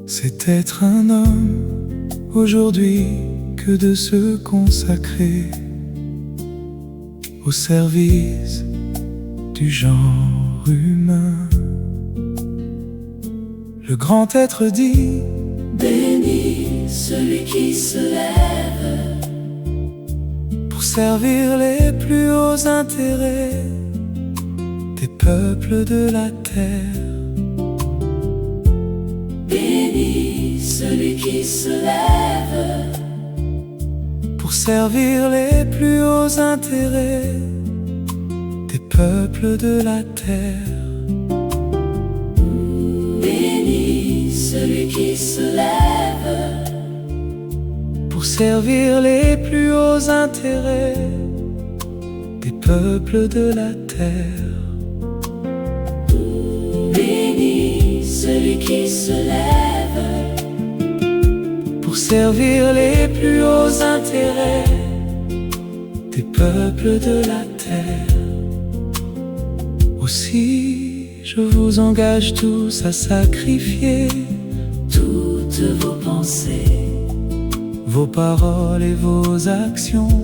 C'est être un homme aujourd'hui que de se consacrer au service du genre humain. Le grand être dit: béni celui qui se lève pour servir les plus hauts intérêts des peuples de la terre. Béni celui qui se lève pour servir les plus hauts intérêts des peuples de la terre. Béni celui qui se lève pour servir les plus hauts intérêts des peuples de la terre. Béni celui qui se lève pour servir les plus hauts intérêts des peuples de la terre. Aussi, je vous engage tous à sacrifier toutes vos pensées, vos paroles et vos actions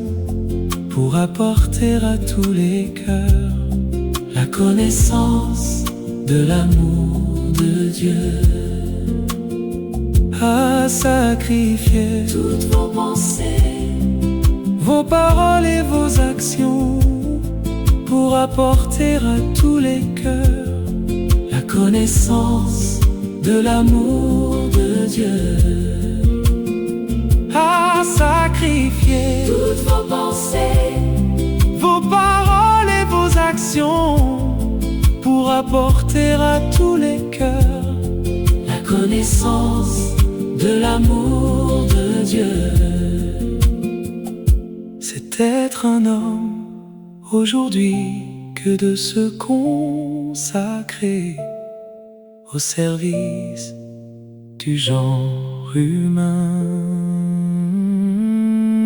pour apporter à tous les cœurs la connaissance de l'amour de Dieu. À sacrifier toutes vos pensées, vos paroles et vos actions pour apporter à tous les cœurs la connaissance de l'amour de Dieu. À sacrifier toutes vos pensées, vos paroles et vos actions pour apporter à tous les cœurs la connaissance de l'amour de Dieu. C'est être un homme aujourd'hui que de se consacrer au service du genre humain.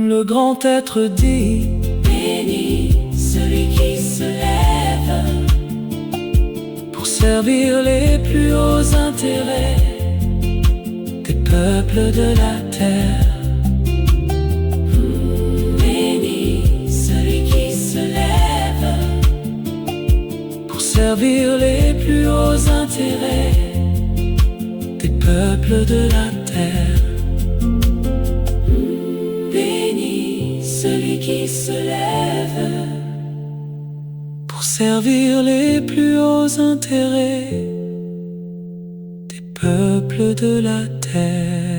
Le grand être dit: béni celui qui se lève pour servir les plus hauts intérêts des peuples de la terre. Béni celui qui se lève pour servir les plus hauts intérêts des peuples de la terre. Béni celui qui se lève pour servir les plus hauts intérêts des peuples de la terre.